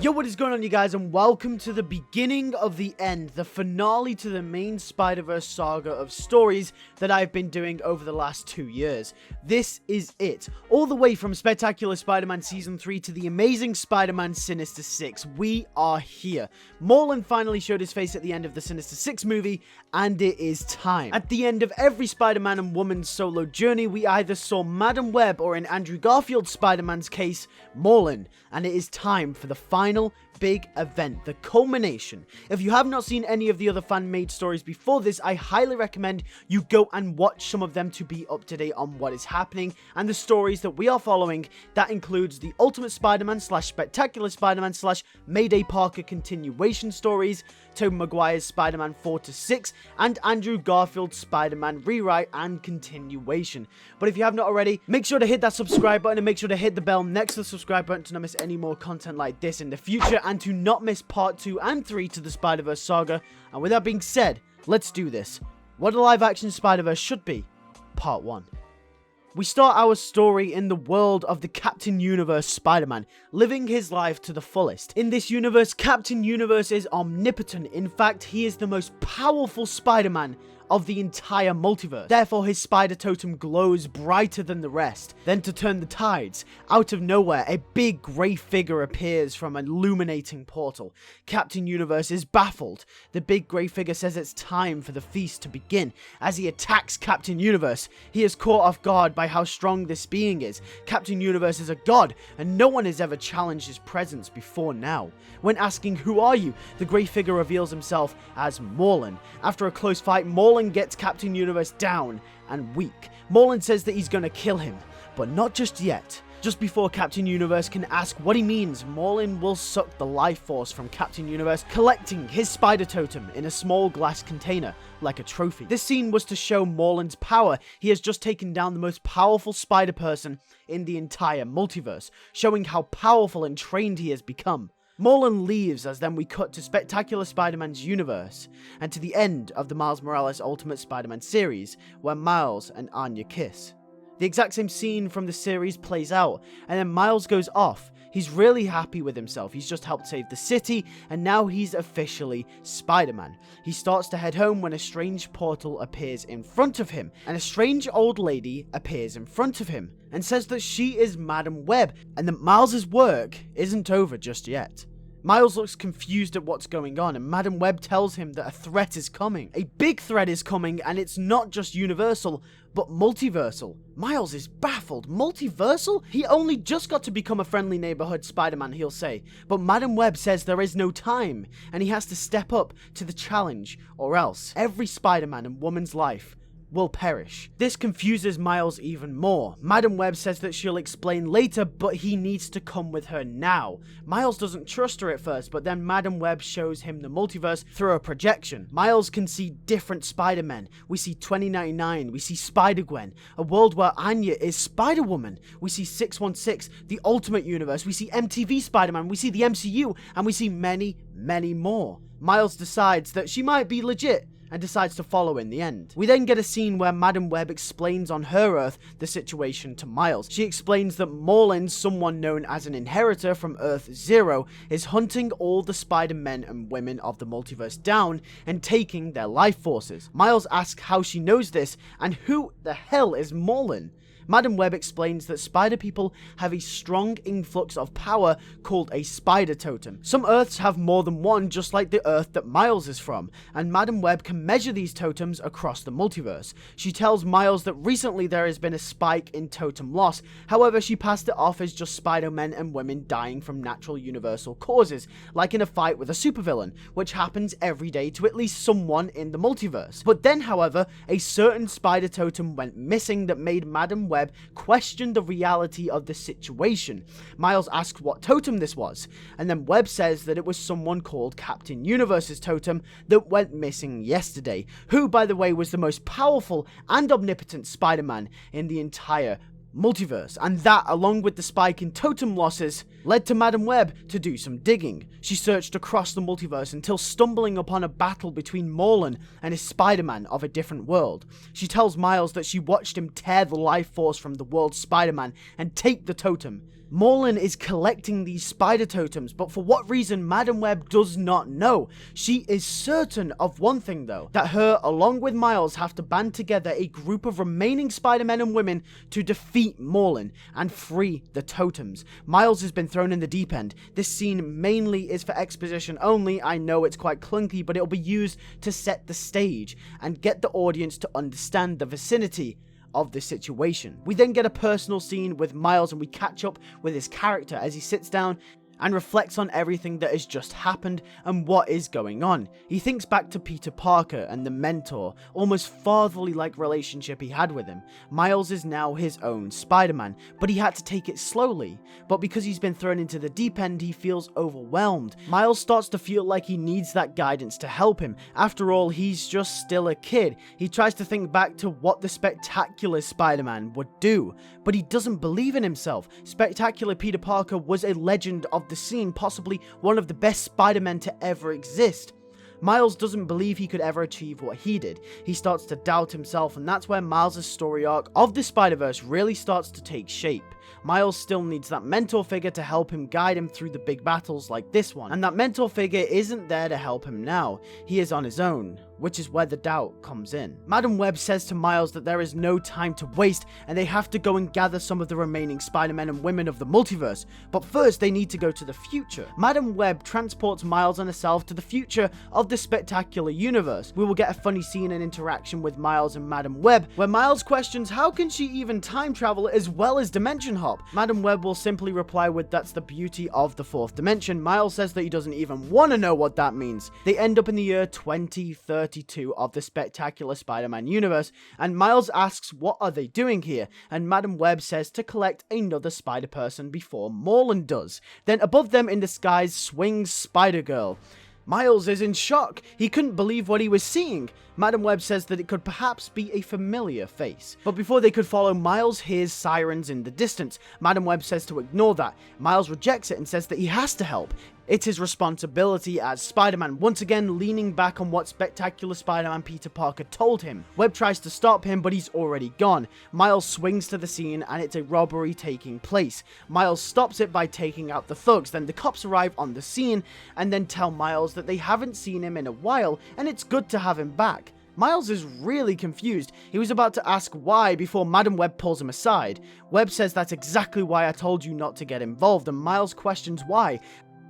Yo, what is going on, you guys, and welcome to the beginning of the end, the finale to the main Spider-Verse saga of stories that I've been doing over the last 2 years. This is it. All the way from Spectacular Spider-Man Season 3 to the Amazing Spider-Man Sinister Six. We are here. Morlun finally showed his face at the end of the Sinister Six movie, and it is time. At the end of every Spider-Man and Woman's solo journey, we either saw Madam Web or, in Andrew Garfield's Spider-Man's case, Morlun. And it is time for the final big event, the culmination. If you have not seen any of the other fan-made stories before this, I highly recommend you go and watch some of them to be up to date on what is happening and the stories that we are following. That includes the Ultimate Spider-Man / Spectacular Spider-Man / Mayday Parker continuation stories, Tobey Maguire's Spider-Man 4 to 6, and Andrew Garfield's Spider-Man rewrite and continuation. But if you have not already, make sure to hit that subscribe button and make sure to hit the bell next to the subscribe button to not miss any more content like this in the future, and to not miss part 2 and 3 to the Spider-Verse saga. And with that being said, let's do this. What a live-action Spider-Verse should be, part 1. We start our story in the world of the Captain Universe Spider-Man, living his life to the fullest. In this universe, Captain Universe is omnipotent. In fact, he is the most powerful Spider-Man of the entire multiverse. Therefore, his spider totem glows brighter than the rest. Then, to turn the tides, out of nowhere, a big grey figure appears from an illuminating portal. Captain Universe is baffled. The big grey figure says it's time for the feast to begin. As he attacks Captain Universe, he is caught off guard by how strong this being is. Captain Universe is a god, and no one has ever challenged his presence before now. When asking, "Who are you?" the grey figure reveals himself as Morlun. After a close fight, Morlun gets Captain Universe down and weak. Morlun says that he's gonna kill him, but not just yet. Just before Captain Universe can ask what he means, Morlun will suck the life force from Captain Universe, collecting his spider totem in a small glass container, like a trophy. This scene was to show Morlun's power. He has just taken down the most powerful spider person in the entire multiverse, showing how powerful and trained he has become. Morlun leaves, as then we cut to Spectacular Spider-Man's universe, and to the end of the Miles Morales Ultimate Spider-Man series, where Miles and Anya kiss. The exact same scene from the series plays out, and then Miles goes off. He's really happy with himself. He's just helped save the city, and now he's officially Spider-Man. He starts to head home when a strange portal appears in front of him, and a strange old lady appears in front of him, and says that she is Madam Web, and that Miles' work isn't over just yet. Miles looks confused at what's going on, and Madam Web tells him that a threat is coming. A big threat is coming, and it's not just universal, but multiversal. Miles is baffled. Multiversal? He only just got to become a friendly neighborhood Spider-Man, he'll say. But Madam Web says there is no time, and he has to step up to the challenge, or else every Spider-Man and woman's life will perish. This confuses Miles even more. Madam Web says that she'll explain later, but he needs to come with her now. Miles doesn't trust her at first, but then Madam Web shows him the multiverse through a projection. Miles can see different Spider-Men. We see 2099, we see Spider-Gwen, a world where Anya is Spider-Woman. We see 616, the Ultimate Universe, we see MTV Spider-Man, we see the MCU, and we see many, many more. Miles decides that she might be legit, and decides to follow in the end. We then get a scene where Madam Web explains on her Earth the situation to Miles. She explains that Morlun, someone known as an inheritor from Earth 0, is hunting all the Spider-Men and women of the multiverse down and taking their life forces. Miles asks how she knows this, and who the hell is Morlun? Madam Web explains that spider people have a strong influx of power called a spider totem. Some Earths have more than one, just like the Earth that Miles is from, and Madam Web can measure these totems across the multiverse. She tells Miles that recently there has been a spike in totem loss, however she passed it off as just Spider-Men and women dying from natural universal causes, like in a fight with a supervillain, which happens every day to at least someone in the multiverse. But then, however, a certain spider totem went missing that made Madam Web questioned the reality of the situation. Miles asks what totem this was, and then Web says that it was someone called Captain Universe's totem that went missing yesterday, who, by the way, was the most powerful and omnipotent Spider-Man in the entire multiverse, and that, along with the spike in totem losses, led to Madam Web to do some digging. She searched across the multiverse until stumbling upon a battle between Morlun and a Spider-Man of a different world. She tells Miles that she watched him tear the life force from the world's Spider-Man and take the totem. Morlun is collecting these spider totems, but for what reason Madam Web does not know. She is certain of one thing though, that her along with Miles have to band together a group of remaining Spider-Men and women to defeat Morlun and free the totems. Miles has been thrown in the deep end. This scene mainly is for exposition only. I know it's quite clunky, but it'll be used to set the stage and get the audience to understand the vicinity of the situation. We then get a personal scene with Miles and we catch up with his character as he sits down and reflects on everything that has just happened and what is going on. He thinks back to Peter Parker and the mentor, almost fatherly-like relationship he had with him. Miles is now his own Spider-Man, but he had to take it slowly. But because he's been thrown into the deep end, he feels overwhelmed. Miles starts to feel like he needs that guidance to help him. After all, he's just still a kid. He tries to think back to what the spectacular Spider-Man would do, but he doesn't believe in himself. Spectacular Peter Parker was a legend of the scene, possibly one of the best Spider-Men to ever exist. Miles doesn't believe he could ever achieve what he did. He starts to doubt himself, and that's where Miles' story arc of the Spider-Verse really starts to take shape. Miles still needs that mentor figure to help him guide him through the big battles like this one, and that mentor figure isn't there to help him now. He is on his own, which is where the doubt comes in. Madam Web says to Miles that there is no time to waste and they have to go and gather some of the remaining Spider-Men and women of the multiverse, but first they need to go to the future. Madam Web transports Miles and herself to the future of the spectacular universe. We will get a funny scene and interaction with Miles and Madam Web, where Miles questions how can she even time travel as well as dimension hop. Madam Web will simply reply with that's the beauty of the fourth dimension. Miles says that he doesn't even want to know what that means. They end up in the year 2032 of the spectacular Spider-Man universe, and Miles asks what are they doing here, and Madam Web says to collect another Spider-Person before Morlun does. Then above them in the skies swings Spider-Girl. Miles is in shock. He couldn't believe what he was seeing. Madam Web says that it could perhaps be a familiar face. But before they could follow, Miles hears sirens in the distance. Madam Web says to ignore that. Miles rejects it and says that he has to help. It's his responsibility as Spider-Man, once again leaning back on what spectacular Spider-Man Peter Parker told him. Web tries to stop him, but he's already gone. Miles swings to the scene and it's a robbery taking place. Miles stops it by taking out the thugs. Then the cops arrive on the scene and then tell Miles that they haven't seen him in a while and it's good to have him back. Miles is really confused. He was about to ask why before Madam Web pulls him aside. Web says that's exactly why I told you not to get involved, and Miles questions why.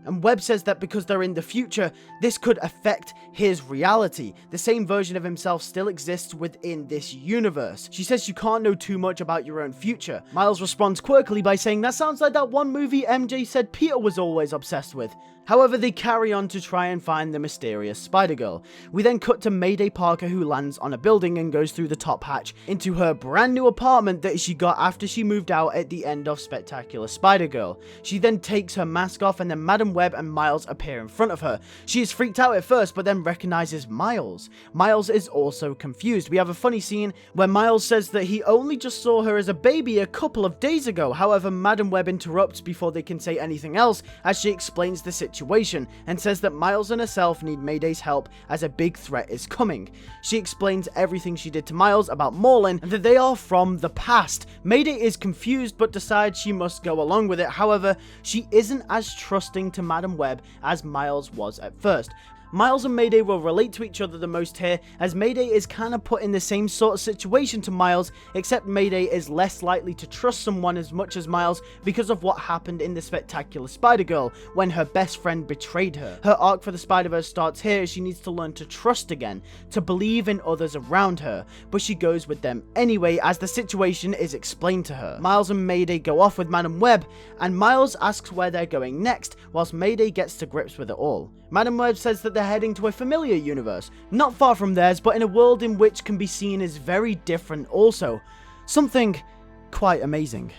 And Web says that because they're in the future, this could affect his reality. The same version of himself still exists within this universe. She says you can't know too much about your own future. Miles responds quirkily by saying that sounds like that one movie MJ said Peter was always obsessed with. However, they carry on to try and find the mysterious Spider-Girl. We then cut to Mayday Parker, who lands on a building and goes through the top hatch into her brand new apartment that she got after she moved out at the end of Spectacular Spider-Girl. She then takes her mask off and then Madam Web and Miles appear in front of her. She is freaked out at first but then recognizes Miles. Miles is also confused. We have a funny scene where Miles says that he only just saw her as a baby a couple of days ago. However, Madam Web interrupts before they can say anything else as she explains the situation and says that Miles and herself need Mayday's help as a big threat is coming. She explains everything she did to Miles about Morlun and that they are from the past. Mayday is confused but decides she must go along with it. However, she isn't as trusting to Madam Web as Miles was at first. Miles and Mayday will relate to each other the most here, as Mayday is kind of put in the same sort of situation to Miles, except Mayday is less likely to trust someone as much as Miles because of what happened in the Spectacular Spider-Girl when her best friend betrayed her. Her arc for the Spider-Verse starts here as she needs to learn to trust again, to believe in others around her, but she goes with them anyway as the situation is explained to her. Miles and Mayday go off with Madam Web, and Miles asks where they're going next, whilst Mayday gets to grips with it all. Madam Web says that they're heading to a familiar universe, not far from theirs, but in a world in which can be seen as very different also. Something quite amazing.